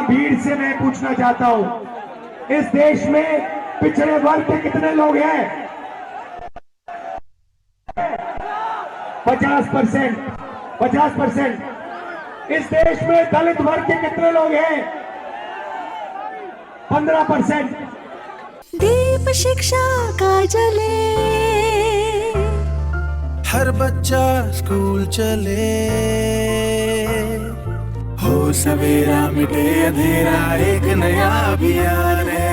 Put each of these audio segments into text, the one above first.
तमाम भीड़ से मैं पूछना चाहता हूं, इस देश में पिछड़े वर्ग के कितने लोग हैं? 50%। 50%। इस देश में दलित वर्ग के कितने लोग हैं? 15%। दीप शिक्षा का जले, हर बच्चा स्कूल चले, हो सवेरा मिटे अंधेरा, एक नया अभियान है।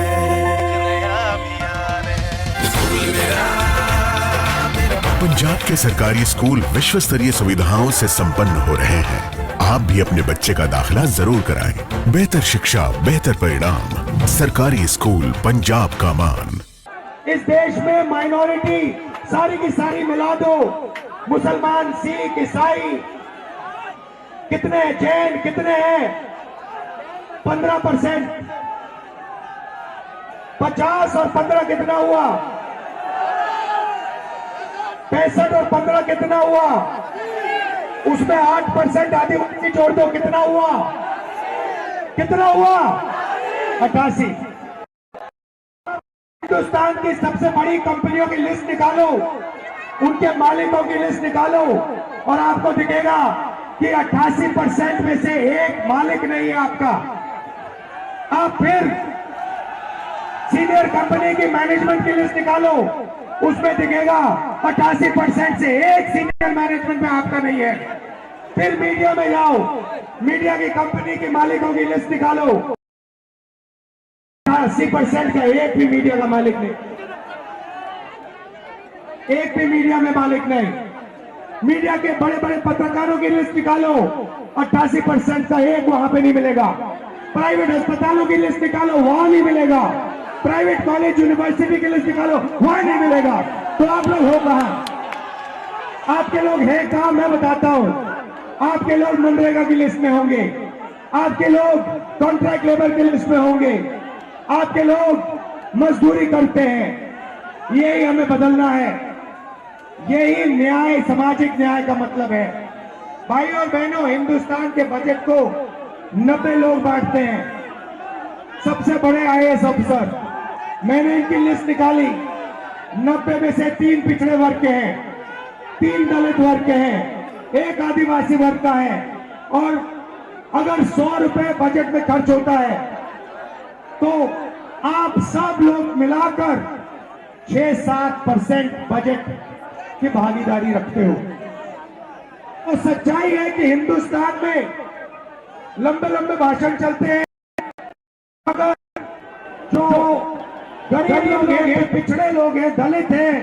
पंजाब के सरकारी स्कूल विश्व स्तरीय सुविधाओं से संपन्न हो रहे हैं। आप भी अपने बच्चे का दाखिला जरूर कराएं। बेहतर शिक्षा, बेहतर परिणाम, सरकारी स्कूल पंजाब का मान। इस देश में माइनॉरिटी सारी की सारी मिला दो, मुसलमान, सिख, ईसाई कितने, जैन कितने हैं? 15%। 50 और 15 कितना हुआ? 65 और 15 कितना हुआ? उसमें 8% आदिवासी जोड़ दो, कितना हुआ? कितना हुआ? 88। हिंदुस्तान की सबसे बड़ी कंपनियों की लिस्ट निकालो, उनके मालिकों की लिस्ट निकालो और आपको दिखेगा कि 88% में से एक मालिक नहीं है आपका। आप फिर सीनियर कंपनी की मैनेजमेंट की लिस्ट निकालो, उसमें दिखेगा 88% से एक सीनियर मैनेजमेंट में आपका नहीं है। फिर मीडिया में जाओ, मीडिया की कंपनी के मालिकों की लिस्ट निकालो, 80% का एक भी मीडिया का मालिक नहीं, एक भी मीडिया में मालिक नहीं। मीडिया के बड़े बड़े पत्रकारों की लिस्ट निकालो, 88% का एक वहां पे नहीं मिलेगा। प्राइवेट अस्पतालों की लिस्ट निकालो, वहां नहीं मिलेगा। प्राइवेट कॉलेज यूनिवर्सिटी की लिस्ट निकालो, वहां नहीं मिलेगा। तो आप लोग हो कहां? आपके लोग हैं कहां? मैं बताता हूं। आपके लोग मनरेगा की लिस्ट में होंगे, आपके लोग कॉन्ट्रैक्ट लेबर की लिस्ट में होंगे, आपके लोग मजदूरी करते हैं। यही हमें बदलना है, यही न्याय, सामाजिक न्याय का मतलब है। भाई और बहनों, हिंदुस्तान के बजट को 90 लोग बांटते हैं, सबसे बड़े आईएएस अफसर। मैंने इनकी लिस्ट निकाली, 90 में से 3 पिछड़े वर्ग के हैं, 3 दलित वर्ग के हैं, 1 आदिवासी वर्ग का है। और अगर 100 रुपए बजट में खर्च होता है तो आप सब लोग मिलाकर 6-7% बजट की भागीदारी रखते हो। तो सच्चाई है कि हिंदुस्तान में लंबे लंबे भाषण चलते हैं, मगर जो गरीब लोग हैं, पिछड़े लोग हैं, दलित हैं,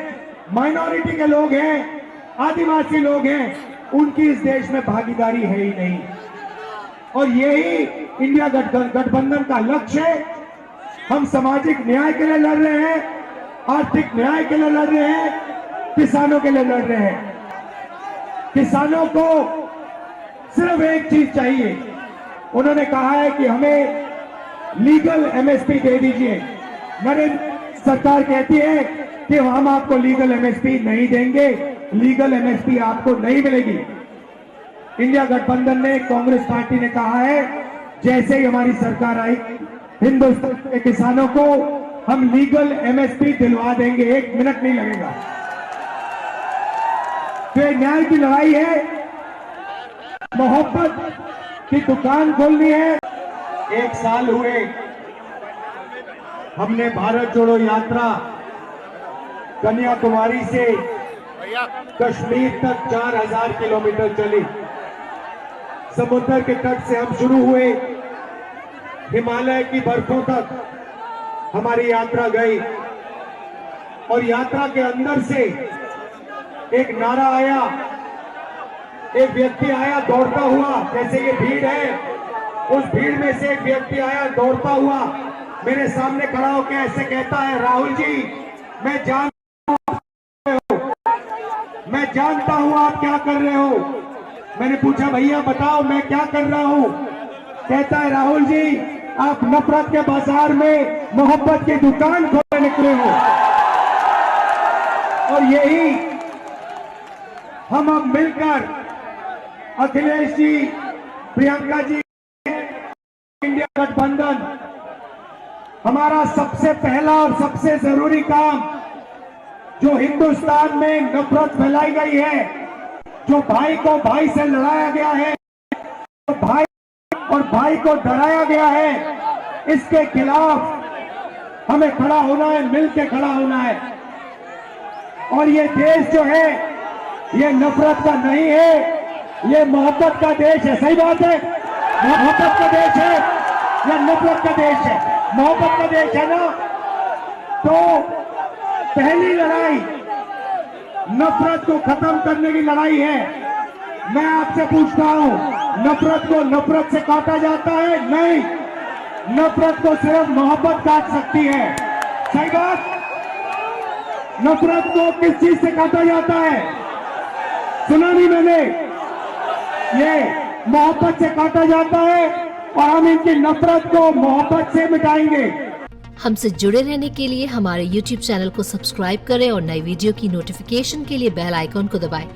माइनॉरिटी के लोग हैं, आदिवासी लोग हैं, उनकी इस देश में भागीदारी है ही नहीं। और यही इंडिया गठबंधन का लक्ष्य है। हम सामाजिक न्याय के लिए लड़ रहे हैं, आर्थिक न्याय के लिए लड़ रहे हैं, किसानों के लिए लड़ रहे हैं। किसानों को सिर्फ एक चीज चाहिए, उन्होंने कहा है कि हमें लीगल एमएसपी दे दीजिए। नरेंद्र सरकार कहती है कि हम आपको लीगल एमएसपी नहीं देंगे, लीगल एमएसपी आपको नहीं मिलेगी। इंडिया गठबंधन ने, कांग्रेस पार्टी ने कहा है जैसे ही हमारी सरकार आई, हिंदुस्तान के किसानों को हम लीगल एमएसपी दिलवा देंगे, 1 मिनट नहीं लगेगा। तो ये न्याय की लड़ाई है, मोहब्बत की दुकान खोलनी है। 1 साल हुए हमने भारत जोड़ो यात्रा कन्याकुमारी से कश्मीर तक 4000 किलोमीटर चली। समुद्र के तट से हम शुरू हुए, हिमालय की बर्फों तक हमारी यात्रा गई। और यात्रा के अंदर से एक नारा आया, एक व्यक्ति आया दौड़ता हुआ, जैसे ये भीड़ है, उस भीड़ में से एक व्यक्ति आया दौड़ता हुआ, मेरे सामने खड़ा होकर ऐसे कहता है, राहुल जी मैं जानता हूं आप क्या कर रहे हो। मैंने पूछा भैया बताओ मैं क्या कर रहा हूं। कहता है राहुल जी आप नफरत के बाजार में मोहब्बत की दुकान खोलने निकले हो। और यही हम अब मिलकर अखिलेश जी, प्रियंका जी, इंडिया गठबंधन हमारा सबसे पहला और सबसे जरूरी काम, जो हिंदुस्तान में नफरत फैलाई गई है, जो भाई को भाई से लड़ाया गया है, जो भाई और भाई को डराया गया है, इसके खिलाफ हमें खड़ा होना है, मिलकर खड़ा होना है। और ये देश जो है ये नफरत का नहीं है, ये मोहब्बत का देश है। सही बात है, मोहब्बत का देश है या नफरत का देश है? मोहब्बत का देश है ना। तो पहली लड़ाई नफरत को खत्म करने की लड़ाई है। मैं आपसे पूछता हूं, नफरत को नफरत से काटा जाता है? नहीं, नफरत को सिर्फ मोहब्बत काट सकती है। सही बात। नफरत को किस चीज से काटा जाता है? सुना नहीं मैंने? ये मोहब्बत से काटा जाता है और हम इनकी नफरत को मोहब्बत से मिटाएंगे। हमसे जुड़े रहने के लिए हमारे YouTube चैनल को सब्सक्राइब करें और नई वीडियो की नोटिफिकेशन के लिए बेल आइकॉन को दबाएं।